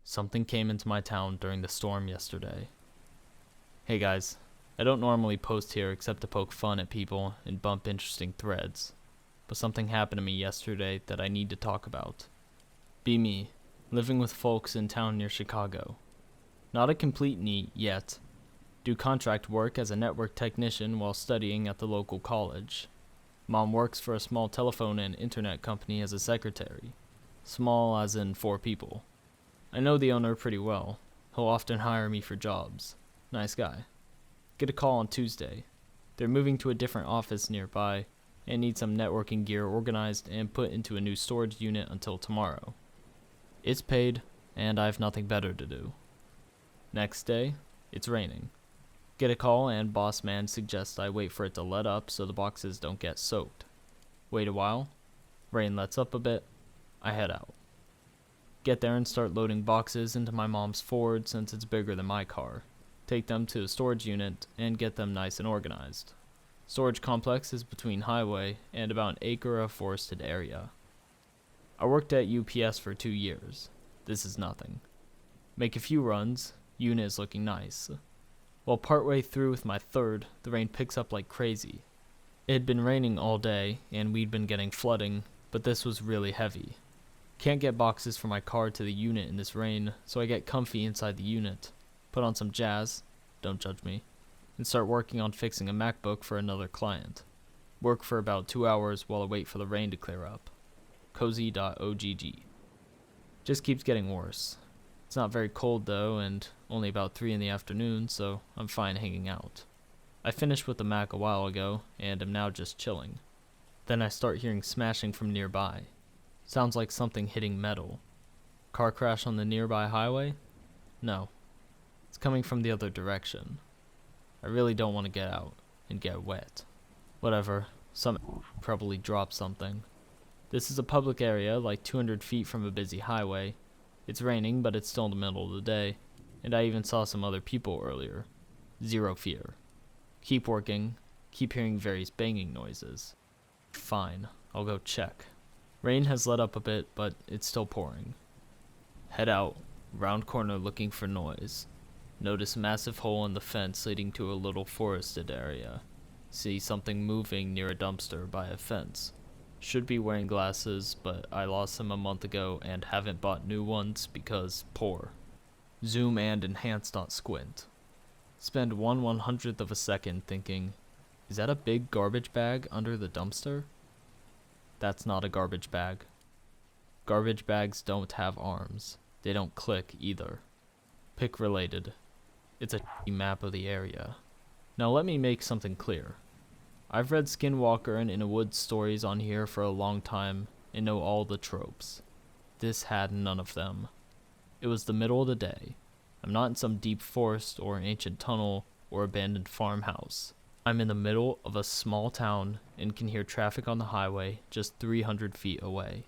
Something came into my town during the storm yesterday. Hey guys, I don't normally post here except to poke fun at people and bump interesting threads, but something happened to me yesterday that I need to talk about. Be me, living with folks in town near Chicago. Not a complete NEET yet. Do contract work as a network technician while studying at the local college. Mom works for a small telephone and internet company as a secretary. Small as in 4 people. I know the owner pretty well. He'll often hire me for jobs. Nice guy. Get a call on Tuesday. They're moving to a different office nearby and need some networking gear organized and put into a new storage unit until tomorrow. It's paid, and I have nothing better to do. Next day, it's raining. Get a call and boss man suggests I wait for it to let up so the boxes don't get soaked. Wait a while. Rain lets up a bit. I head out. Get there and start loading boxes into my mom's Ford since it's bigger than my car. Take them to the storage unit and get them nice and organized. Storage complex is between highway and about an acre of forested area. I worked at UPS for 2 years. This is nothing. Make a few runs, unit is looking nice. Well, partway through with my third, the rain picks up like crazy. It had been raining all day and we'd been getting flooding, but this was really heavy. Can't get boxes for my car to the unit in this rain, so I get comfy inside the unit, put on some jazz, don't judge me, and start working on fixing a MacBook for another client. Work for about 2 hours while I wait for the rain to clear up. Cozy.ogg. Just keeps getting worse. It's not very cold though, and only about 3 in the afternoon, so I'm fine hanging out. I finished with the Mac a while ago, and am now just chilling. Then I start hearing smashing from nearby. Sounds like something hitting metal. Car crash on the nearby highway? No. It's coming from the other direction. I really don't want to get out and get wet. Whatever, some probably dropped something. This is a public area like 200 feet from a busy highway. It's raining, but it's still in the middle of the day, and I even saw some other people earlier. Zero fear. Keep working, keep hearing various banging noises. Fine, I'll go check. Rain has let up a bit, but it's still pouring. Head out, round corner looking for noise. Notice a massive hole in the fence leading to a little forested area. See something moving near a dumpster by a fence. Should be wearing glasses, but I lost them a month ago and haven't bought new ones because poor. Zoom and enhance not squint. Spend 1/100th of a second thinking, is that a big garbage bag under the dumpster? That's not a garbage bag. Garbage bags don't have arms. They don't click either. Pick related. It's a map of the area. Now let me make something clear. I've read Skinwalker and In a Woods stories on here for a long time and know all the tropes. This had none of them. It was the middle of the day. I'm not in some deep forest or an ancient tunnel or abandoned farmhouse. I'm in the middle of a small town and can hear traffic on the highway just 300 feet away.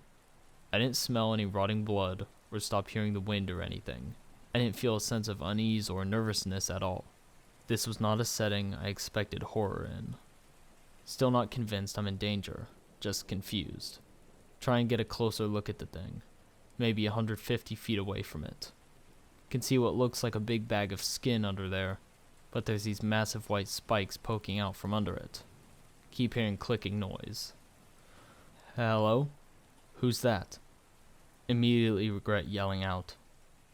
I didn't smell any rotting blood or stop hearing the wind or anything. I didn't feel a sense of unease or nervousness at all. This was not a setting I expected horror in. Still not convinced I'm in danger, just confused. Try and get a closer look at the thing, maybe 150 feet away from it. Can see what looks like a big bag of skin under there, but there's these massive white spikes poking out from under it. Keep hearing clicking noise. Hello? Who's that? Immediately regret yelling out.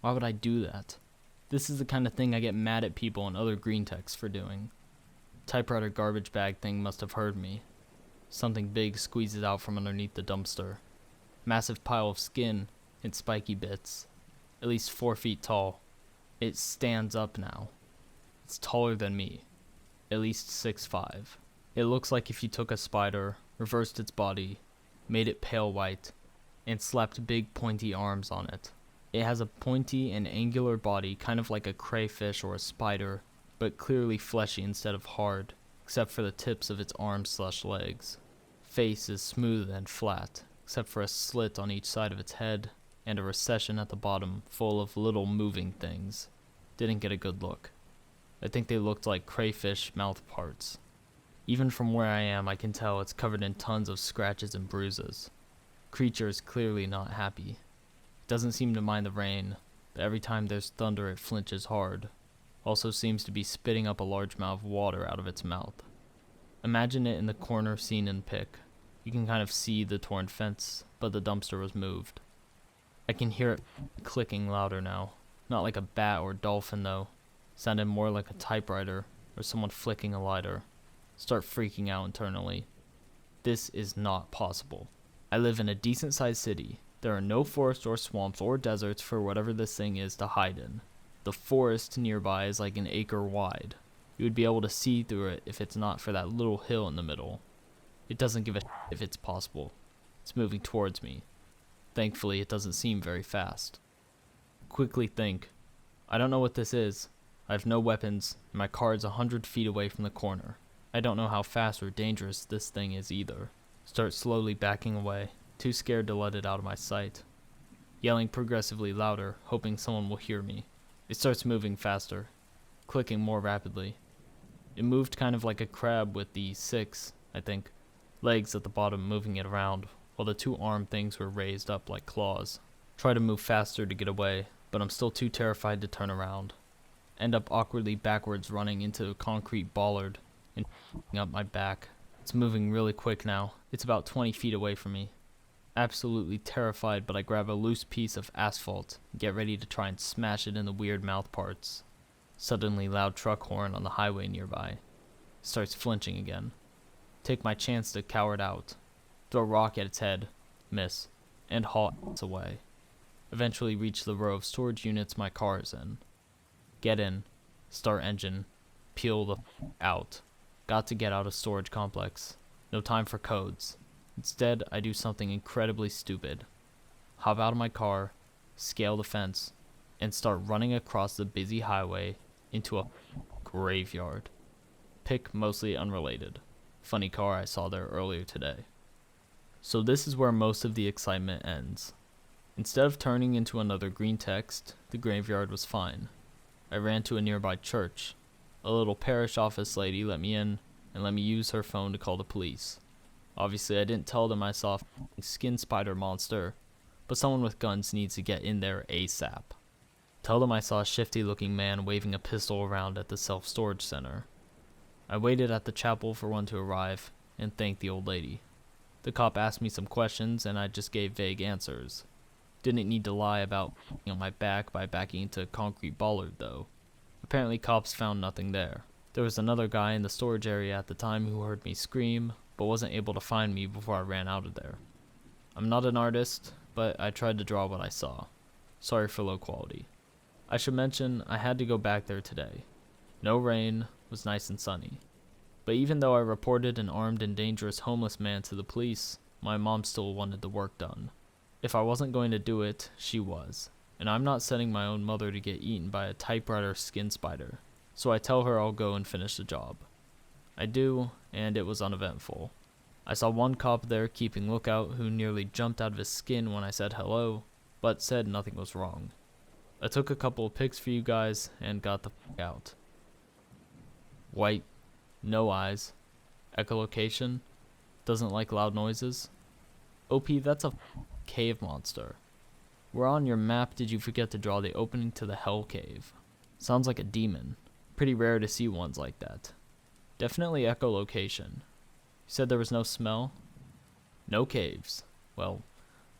Why would I do that? This is the kind of thing I get mad at people and other green techs for doing. Typewriter garbage bag thing must have heard me. Something big squeezes out from underneath the dumpster. Massive pile of skin and spiky bits. At least 4 feet tall. It stands up now. It's taller than me. At least 6'5". It looks like if you took a spider, reversed its body, made it pale white, and slapped big pointy arms on it. It has a pointy and angular body kind of like a crayfish or a spider, but clearly fleshy instead of hard, except for the tips of its arms/legs. Face is smooth and flat, except for a slit on each side of its head, and a recession at the bottom full of little moving things. Didn't get a good look. I think they looked like crayfish mouth parts. Even from where I am, I can tell it's covered in tons of scratches and bruises. Creature is clearly not happy. It doesn't seem to mind the rain, but every time there's thunder it flinches hard. Also seems to be spitting up a large amount of water out of its mouth. Imagine it in the corner scene in Pick. You can kind of see the torn fence, but the dumpster was moved. I can hear it clicking louder now. Not like a bat or dolphin though. Sounded more like a typewriter or someone flicking a lighter. Start freaking out internally. This is not possible. I live in a decent sized city. There are no forests or swamps or deserts for whatever this thing is to hide in. The forest nearby is like an acre wide. You would be able to see through it if it's not for that little hill in the middle. It doesn't give a if it's possible. It's moving towards me. Thankfully, it doesn't seem very fast. Quickly think. I don't know what this is. I have no weapons, and my car is 100 feet away from the corner. I don't know how fast or dangerous this thing is either. Start slowly backing away, too scared to let it out of my sight. Yelling progressively louder, hoping someone will hear me. It starts moving faster, clicking more rapidly. It moved kind of like a crab with the 6, I think, legs at the bottom moving it around, while the 2 arm things were raised up like claws. Try to move faster to get away, but I'm still too terrified to turn around. End up awkwardly backwards running into a concrete bollard and up my back. It's moving really quick now. It's about 20 feet away from me. Absolutely terrified, but I grab a loose piece of asphalt and get ready to try and smash it in the weird mouth parts. Suddenly loud truck horn on the highway nearby. Starts flinching again. Take my chance to cower it out. Throw a rock at its head. Miss. And haul its away. Eventually reach the row of storage units my car is in. Get in. Start engine. Peel the out. Got to get out of storage complex. No time for codes. Instead, I do something incredibly stupid. Hop out of my car, scale the fence, and start running across the busy highway into a graveyard. Pick mostly unrelated. Funny car I saw there earlier today. So this is where most of the excitement ends. Instead of turning into another green text, the graveyard was fine. I ran to a nearby church. A little parish office lady let me in and let me use her phone to call the police. Obviously, I didn't tell them I saw a skin spider monster, but someone with guns needs to get in there ASAP. Tell them I saw a shifty looking man waving a pistol around at the self-storage center. I waited at the chapel for one to arrive and thanked the old lady. The cop asked me some questions and I just gave vague answers. Didn't need to lie about on my back by backing into a concrete bollard though. Apparently cops found nothing there. There was another guy in the storage area at the time who heard me scream, but wasn't able to find me before I ran out of there. I'm not an artist, but I tried to draw what I saw. Sorry for low quality. I should mention I had to go back there today. No rain, was nice and sunny. But even though I reported an armed and dangerous homeless man to the police, my mom still wanted the work done. If I wasn't going to do it, she was. And I'm not sending my own mother to get eaten by a typewriter skin spider. So I tell her I'll go and finish the job. I do, and it was uneventful. I saw one cop there keeping lookout who nearly jumped out of his skin when I said hello, but said nothing was wrong. I took a couple of pics for you guys and got the f*** out. White, no eyes, echolocation, doesn't like loud noises. OP, that's a cave monster. Where on your map did you forget to draw the opening to the Hell Cave? Sounds like a demon. Pretty rare to see ones like that. Definitely echolocation. You said there was no smell? No caves. Well,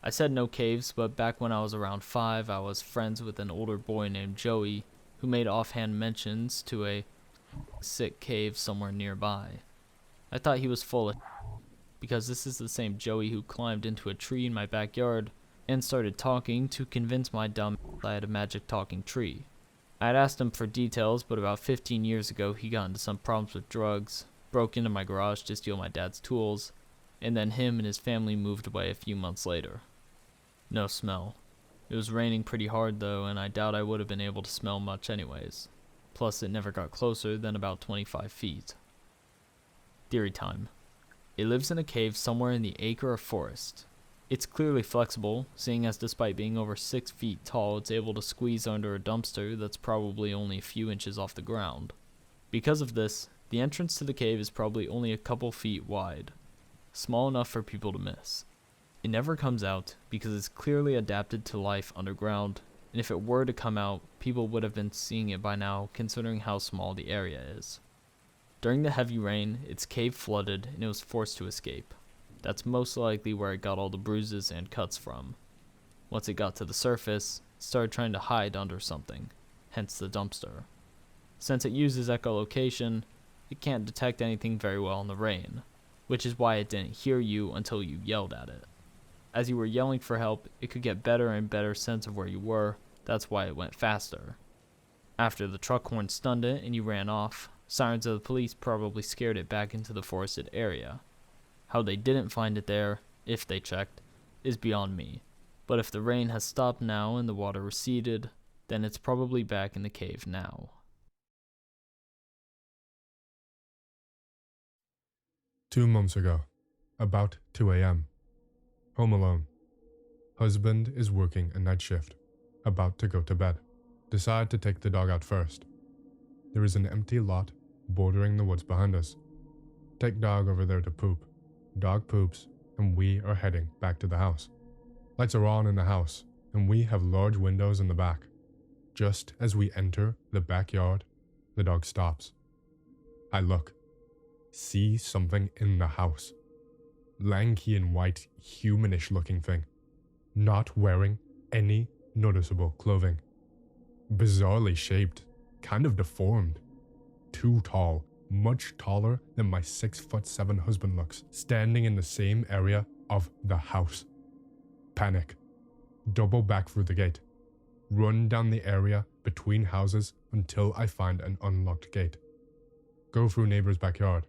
I said no caves, but back when I was around 5, I was friends with an older boy named Joey, who made offhand mentions to a sick cave somewhere nearby. I thought he was full of because this is the same Joey who climbed into a tree in my backyard and started talking to convince my dumb I had a magic talking tree. I had asked him for details, but about 15 years ago he got into some problems with drugs, broke into my garage to steal my dad's tools, and then him and his family moved away a few months later. No smell. It was raining pretty hard though, and I doubt I would have been able to smell much anyways. Plus it never got closer than about 25 feet. Theory time. It lives in a cave somewhere in the acre of forest. It's clearly flexible, seeing as despite being over 6 feet tall, it's able to squeeze under a dumpster that's probably only a few inches off the ground. Because of this, the entrance to the cave is probably only a couple feet wide, small enough for people to miss. It never comes out because it's clearly adapted to life underground and if it were to come out, people would have been seeing it by now considering how small the area is. During the heavy rain, its cave flooded and it was forced to escape. That's most likely where it got all the bruises and cuts from. Once it got to the surface, it started trying to hide under something, hence the dumpster. Since it uses echolocation, it can't detect anything very well in the rain, which is why it didn't hear you until you yelled at it. As you were yelling for help, it could get better and better sense of where you were, that's why it went faster. After the truck horn stunned it and you ran off, sirens of the police probably scared it back into the forested area. How they didn't find it there, if they checked, is beyond me. But if the rain has stopped now and the water receded, then it's probably back in the cave now. Two months ago, about 2 a.m. Home alone. Husband is working a night shift, about to go to bed. Decide to take the dog out first. There is an empty lot bordering the woods behind us. Take dog over there to poop. Dog poops, and we are heading back to the house. Lights are on in the house, and we have large windows in the back. Just as we enter the backyard, the dog stops. I look. See something in the house. Lanky and white, humanish looking thing. Not wearing any noticeable clothing. Bizarrely shaped, kind of deformed. Too tall, much taller than my 6'7" husband looks, standing in the same area of the house. Panic. Double back through the gate. Run down the area between houses until I find an unlocked gate. Go through neighbor's backyard.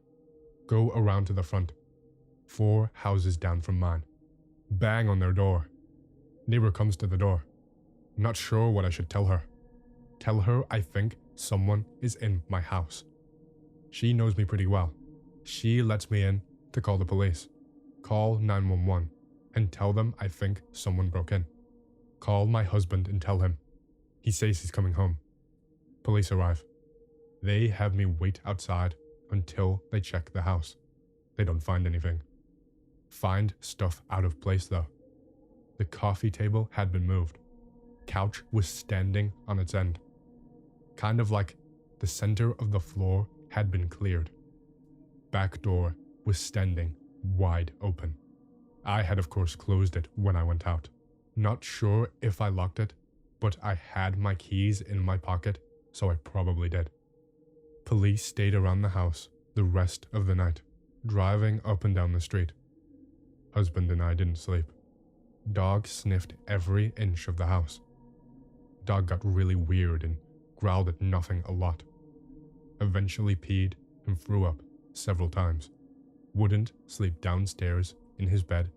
Go around to the front. 4 houses down from mine. Bang on their door. Neighbor comes to the door. Not sure what I should tell her. Tell her I think someone is in my house. She knows me pretty well. She lets me in to call the police. Call 911 and tell them I think someone broke in. Call my husband and tell him. He says he's coming home. Police arrive. They have me wait outside until they check the house. They don't find anything. Find stuff out of place though. The coffee table had been moved. Couch was standing on its end. Kind of like the center of the floor had been cleared. Back door was standing wide open. I had of course closed it when I went out. Not sure if I locked it, but I had my keys in my pocket, so I probably did. Police stayed around the house the rest of the night, driving up and down the street. Husband and I didn't sleep. Dog sniffed every inch of the house. Dog got really weird and growled at nothing a lot. Eventually peed and threw up several times. Wouldn't sleep downstairs in his bed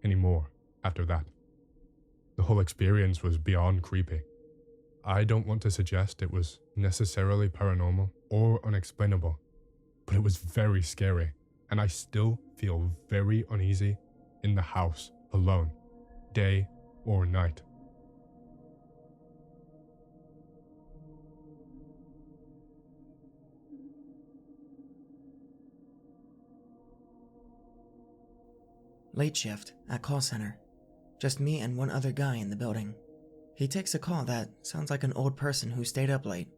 anymore after that. The whole experience was beyond creepy. I don't want to suggest it was necessarily paranormal or unexplainable, but it was very scary, and I still feel very uneasy in the house alone, day or night. Late shift at call center. Just me and one other guy in the building. He takes a call that sounds like an old person who stayed up late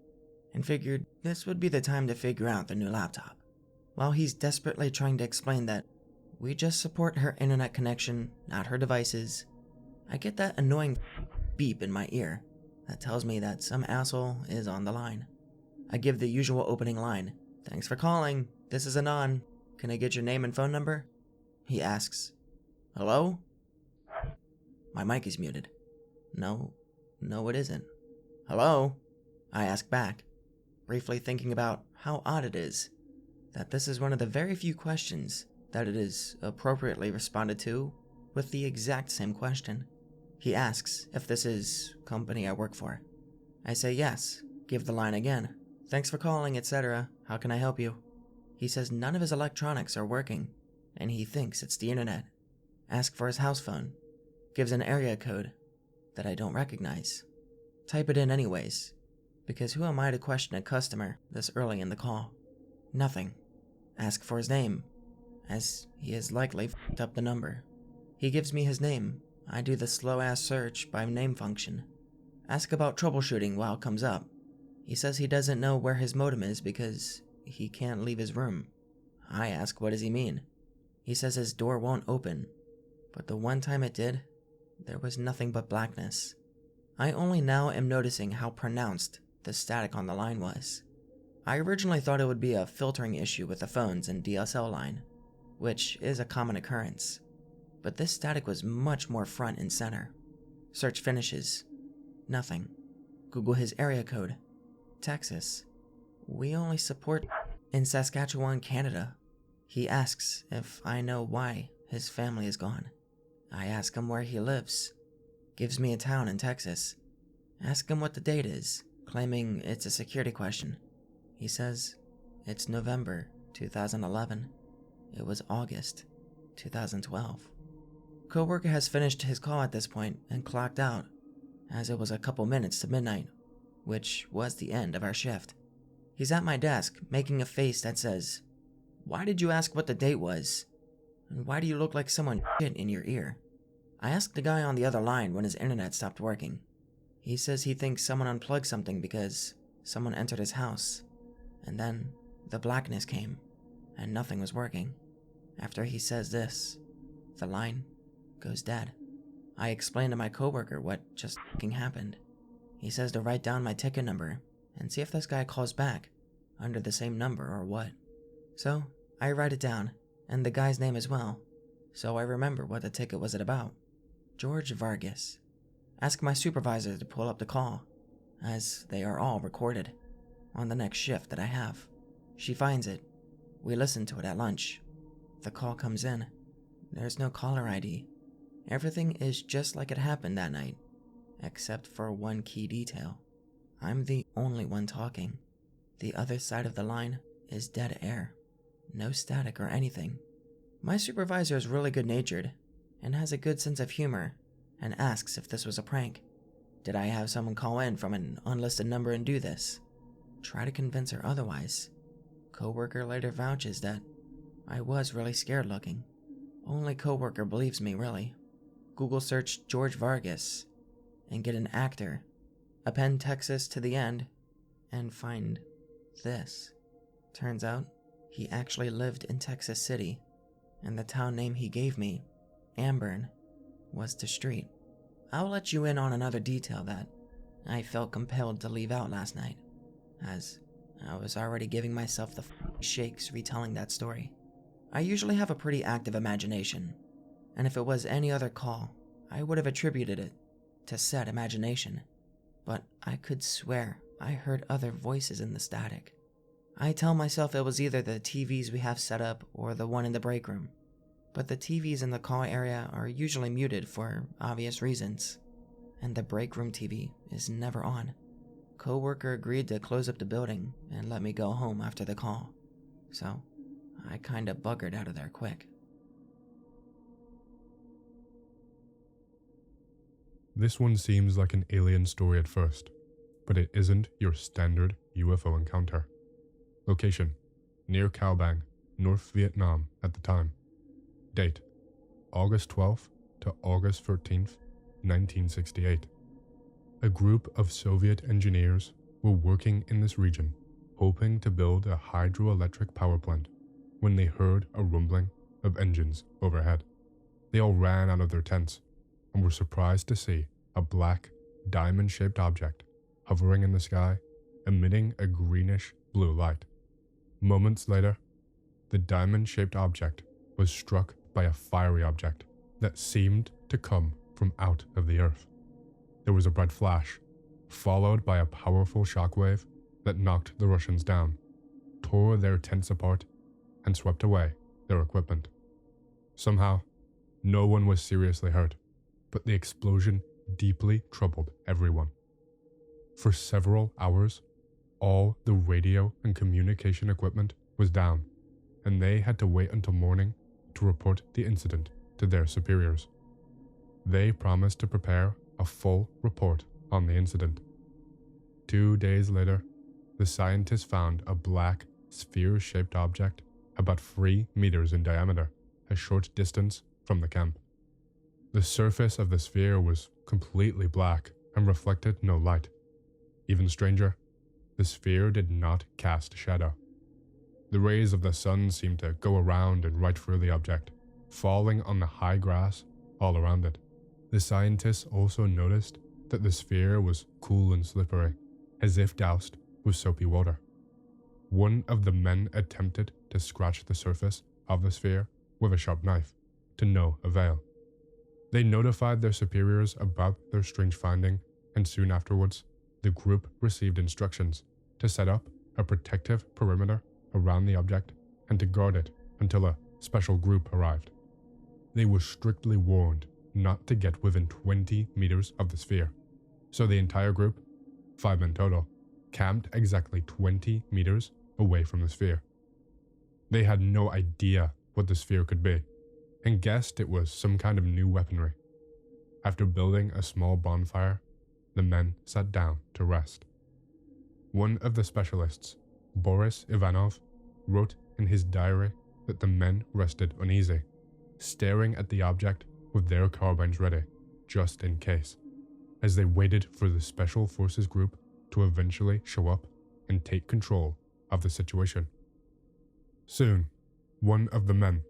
and figured this would be the time to figure out the new laptop. While he's desperately trying to explain that we just support her internet connection, not her devices, I get that annoying beep in my ear that tells me that some asshole is on the line. I give the usual opening line. "Thanks for calling. This is Anon. Can I get your name and phone number?" He asks, "Hello?" My mic is muted. No, it isn't. "Hello?" I ask back, briefly thinking about how odd it is that this is one of the very few questions that it is appropriately responded to with the exact same question. He asks if this is company I work for. I say yes, give the line again. "Thanks for calling, etc. How can I help you?" He says none of his electronics are working, and he thinks it's the internet. Ask for his house phone. Gives an area code that I don't recognize. Type it in anyways, because who am I to question a customer this early in the call? Nothing. Ask for his name, as he has likely f***ed up the number. He gives me his name. I do the slow-ass search by name function. Ask about troubleshooting while it comes up. He says he doesn't know where his modem is because he can't leave his room. I ask what does he mean. He says his door won't open, but the one time it did, there was nothing but blackness. I only now am noticing how pronounced the static on the line was. I originally thought it would be a filtering issue with the phones and DSL line, which is a common occurrence, but this static was much more front and center. Search finishes. Nothing. Google his area code. Texas. We only support in Saskatchewan, Canada. He asks if I know why his family is gone. I ask him where he lives. Gives me a town in Texas. Ask him what the date is, claiming it's a security question. He says it's November 2011. It was August 2012. Coworker has finished his call at this point and clocked out, as it was a couple minutes to midnight, which was the end of our shift. He's at my desk, making a face that says, "Why did you ask what the date was? And why do you look like someone shit in your ear?" I asked the guy on the other line when his internet stopped working. He says he thinks someone unplugged something because someone entered his house, and then the blackness came, and nothing was working. After he says this, the line goes dead. I explain to my coworker what just f***ing happened. He says to write down my ticket number and see if this guy calls back under the same number or what. So I write it down, and the guy's name as well, so I remember what the ticket was about. Jorge Vargas. Ask my supervisor to pull up the call, as they are all recorded, on the next shift that I have. She finds it. We listen to it at lunch. The call comes in. There's no caller ID. Everything is just like it happened that night, except for one key detail. I'm the only one talking. The other side of the line is dead air. No static or anything. My supervisor is really good-natured and has a good sense of humor and asks if this was a prank. Did I have someone call in from an unlisted number and do this? Try to convince her otherwise. Coworker later vouches that I was really scared looking. Only coworker believes me, really. Google search Jorge Vargas and get an actor, append Texas to the end, and find this. Turns out he actually lived in Texas City, and the town name he gave me, Ambience, was the street. I'll let you in on another detail that I felt compelled to leave out last night, as I was already giving myself the shakes retelling that story. I usually have a pretty active imagination, and if it was any other call, I would have attributed it to said imagination, but I could swear I heard other voices in the static. I tell myself it was either the TVs we have set up or the one in the break room, but the TVs in the call area are usually muted for obvious reasons, and the break room TV is never on. Coworker agreed to close up the building and let me go home after the call, so I kinda buggered out of there quick. This one seems like an alien story at first, but it isn't your standard UFO encounter. Location: near Cao Bang, North Vietnam at the time. Date: August 12th to August 13th, 1968. A group of Soviet engineers were working in this region, hoping to build a hydroelectric power plant, when they heard a rumbling of engines overhead. They all ran out of their tents and were surprised to see a black, diamond-shaped object hovering in the sky, emitting a greenish-blue light. Moments later, the diamond-shaped object was struck by a fiery object that seemed to come from out of the earth. There was a bright flash, followed by a powerful shockwave that knocked the Russians down, tore their tents apart, and swept away their equipment. Somehow, no one was seriously hurt, but the explosion deeply troubled everyone. For several hours, all the radio and communication equipment was down, and they had to wait until morning to report the incident to their superiors. They promised to prepare a full report on the incident. 2 days later, the scientists found a black, sphere-shaped object about 3 meters in diameter, a short distance from the camp. The surface of the sphere was completely black and reflected no light. Even stranger, the sphere did not cast shadow. The rays of the sun seemed to go around and right through the object, falling on the high grass all around it. The scientists also noticed that the sphere was cool and slippery, as if doused with soapy water. One of the men attempted to scratch the surface of the sphere with a sharp knife, to no avail. They notified their superiors about their strange finding, and soon afterwards, the group received instructions to set up a protective perimeter around the object and to guard it until a special group arrived. They were strictly warned not to get within 20 meters of the sphere, so the entire group, 5 men total, camped exactly 20 meters away from the sphere. They had no idea what the sphere could be, and guessed it was some kind of new weaponry. After building a small bonfire, the men sat down to rest. One of the specialists, Boris Ivanov, wrote in his diary that the men rested uneasy, staring at the object with their carbines ready, just in case, as they waited for the Special Forces group to eventually show up and take control of the situation. Soon, one of the men,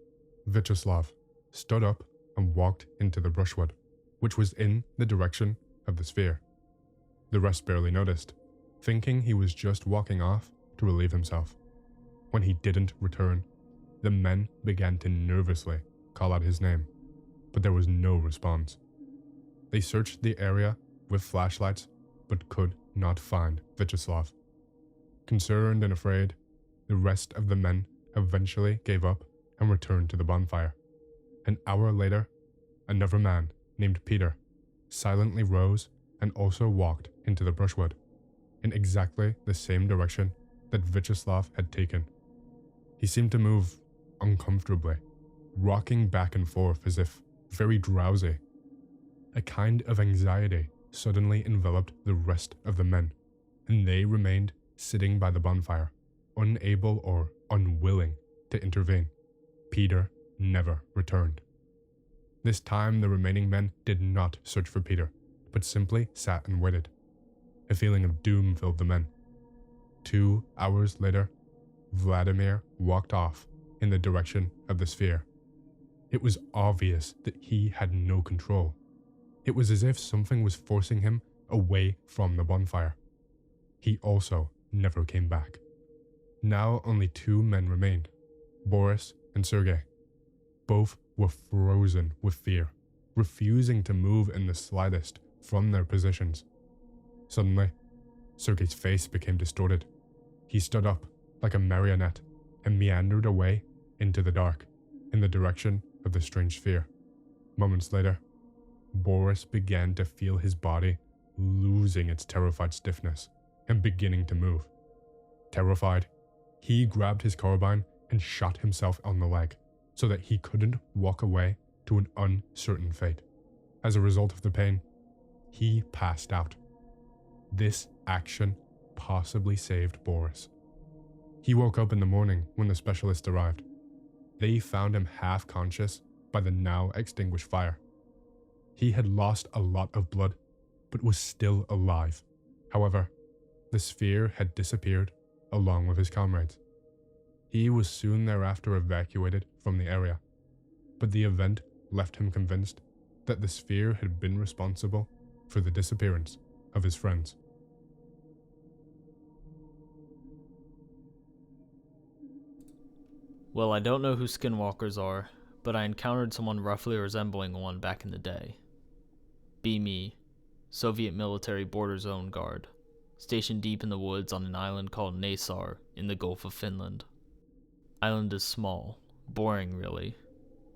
Vyacheslav, stood up and walked into the brushwood, which was in the direction of the sphere. The rest barely noticed, thinking he was just walking off to relieve himself. When he didn't return, the men began to nervously call out his name, but there was no response. They searched the area with flashlights, but could not find Vyacheslav. Concerned and afraid, the rest of the men eventually gave up and returned to the bonfire. An hour later, another man named Peter silently rose and also walked into the brushwood, in exactly the same direction that Vyacheslav had taken. He seemed to move uncomfortably, rocking back and forth as if very drowsy. A kind of anxiety suddenly enveloped the rest of the men, and they remained sitting by the bonfire, unable or unwilling to intervene. Peter never returned. This time the remaining men did not search for Peter, but simply sat and waited. A feeling of doom filled the men. 2 hours later, Vladimir walked off in the direction of the sphere. It was obvious that he had no control. It was as if something was forcing him away from the bonfire. He also never came back. Now only 2 men remained, Boris and Sergei. Both were frozen with fear, refusing to move in the slightest from their positions. Suddenly, Sergei's face became distorted. He stood up like a marionette and meandered away into the dark, in the direction of the strange sphere. Moments later, Boris began to feel his body losing its terrified stiffness and beginning to move. Terrified, he grabbed his carbine and shot himself on the leg so that he couldn't walk away to an uncertain fate. As a result of the pain, he passed out. This action possibly saved Boris. He woke up in the morning when the specialists arrived. They found him half conscious by the now extinguished fire. He had lost a lot of blood, but was still alive. However, the sphere had disappeared along with his comrades. He was soon thereafter evacuated from the area, but the event left him convinced that the sphere had been responsible for the disappearance of his friends. Well, I don't know who skinwalkers are, but I encountered someone roughly resembling one back in the day. Be me, Soviet military border zone guard, stationed deep in the woods on an island called Naisar in the Gulf of Finland. Island is small, boring really,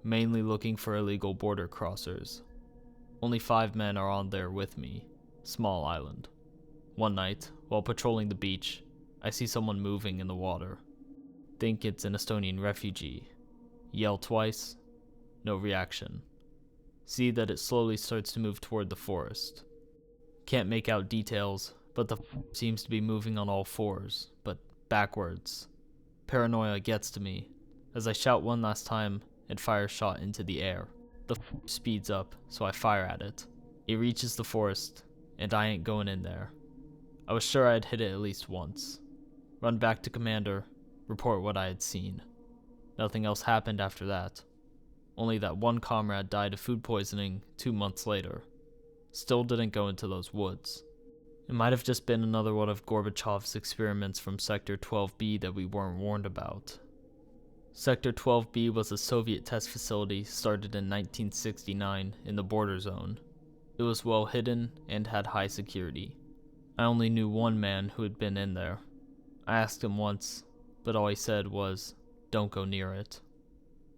mainly looking for illegal border crossers. Only 5 men are on there with me, small island. One night, while patrolling the beach, I see someone moving in the water. Think it's an Estonian refugee. Yell twice, no reaction. See that it slowly starts to move toward the forest. Can't make out details, but the seems to be moving on all 4s, but backwards. Paranoia gets to me. As I shout one last time and fire a shot into the air. The speeds up, so I fire at it. It reaches the forest and I ain't going in there. I was sure I'd hit it at least once. Run back to Commander, report what I had seen. Nothing else happened after that. Only that one comrade died of food poisoning 2 months later. Still didn't go into those woods. It might have just been another one of Gorbachev's experiments from Sector 12B that we weren't warned about. Sector 12B was a Soviet test facility started in 1969 in the border zone. It was well hidden and had high security. I only knew one man who had been in there. I asked him once, but all he said was, "Don't go near it."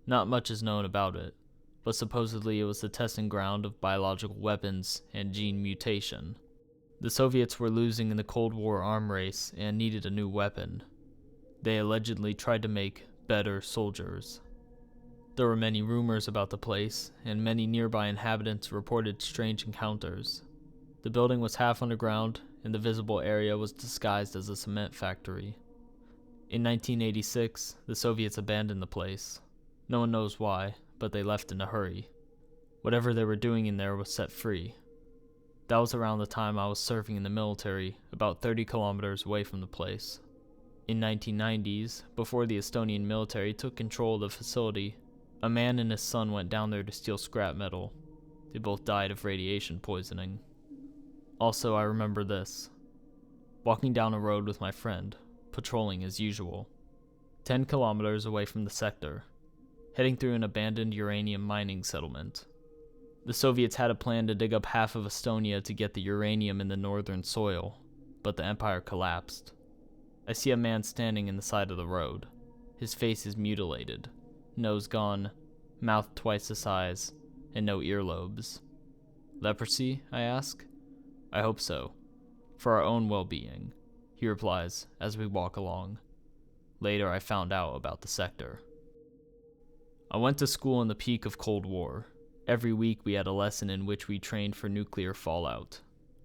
Not much is known about it, but supposedly it was the testing ground of biological weapons and gene mutation. The Soviets were losing in the Cold War arm race and needed a new weapon. They allegedly tried to make better soldiers. There were many rumors about the place, and many nearby inhabitants reported strange encounters. The building was half underground, and the visible area was disguised as a cement factory. In 1986, the Soviets abandoned the place. No one knows why, but they left in a hurry. Whatever they were doing in there was set free. That was around the time I was serving in the military, about 30 kilometers away from the place. In 1990s, before the Estonian military took control of the facility, a man and his son went down there to steal scrap metal. They both died of radiation poisoning. Also, I remember this. Walking down a road with my friend, patrolling as usual. 10 kilometers away from the sector, heading through an abandoned uranium mining settlement. The Soviets had a plan to dig up half of Estonia to get the uranium in the northern soil, but the empire collapsed. I see a man standing in the side of the road. His face is mutilated, nose gone, mouth twice the size, and no earlobes. Leprosy, I ask? I hope so. For our own well-being, he replies as we walk along. Later I found out about the sector. I went to school in the peak of Cold War. Every week we had a lesson in which we trained for nuclear fallout.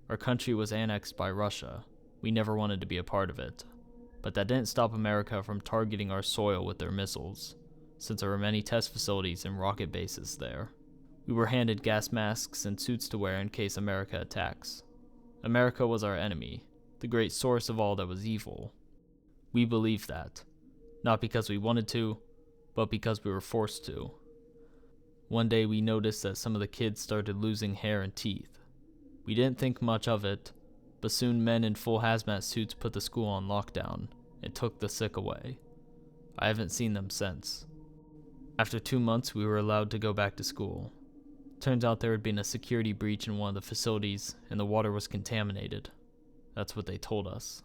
Our country was annexed by Russia. We never wanted to be a part of it. But that didn't stop America from targeting our soil with their missiles, since there were many test facilities and rocket bases there. We were handed gas masks and suits to wear in case America attacks. America was our enemy, the great source of all that was evil. We believed that, not because we wanted to, but because we were forced to. One day we noticed that some of the kids started losing hair and teeth. We didn't think much of it, but soon men in full hazmat suits put the school on lockdown and took the sick away. I haven't seen them since. After 2 months, we were allowed to go back to school. Turns out there had been a security breach in one of the facilities and the water was contaminated. That's what they told us.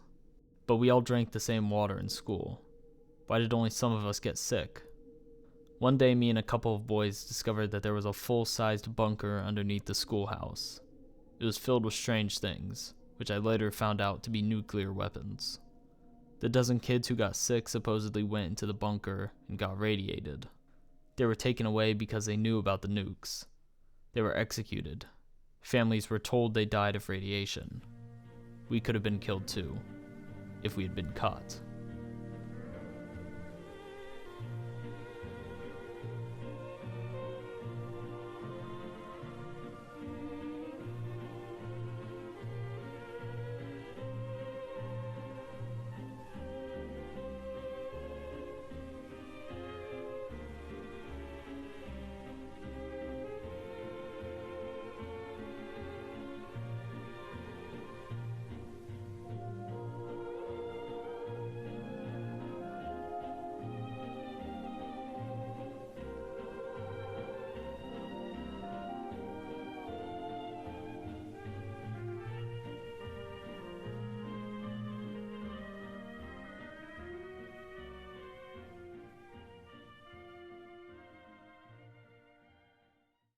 But we all drank the same water in school. Why did only some of us get sick? One day, me and a couple of boys discovered that there was a full-sized bunker underneath the schoolhouse. It was filled with strange things, which I later found out to be nuclear weapons. The dozen kids who got sick supposedly went into the bunker and got radiated. They were taken away because they knew about the nukes. They were executed. Families were told they died of radiation. We could have been killed too, if we had been caught.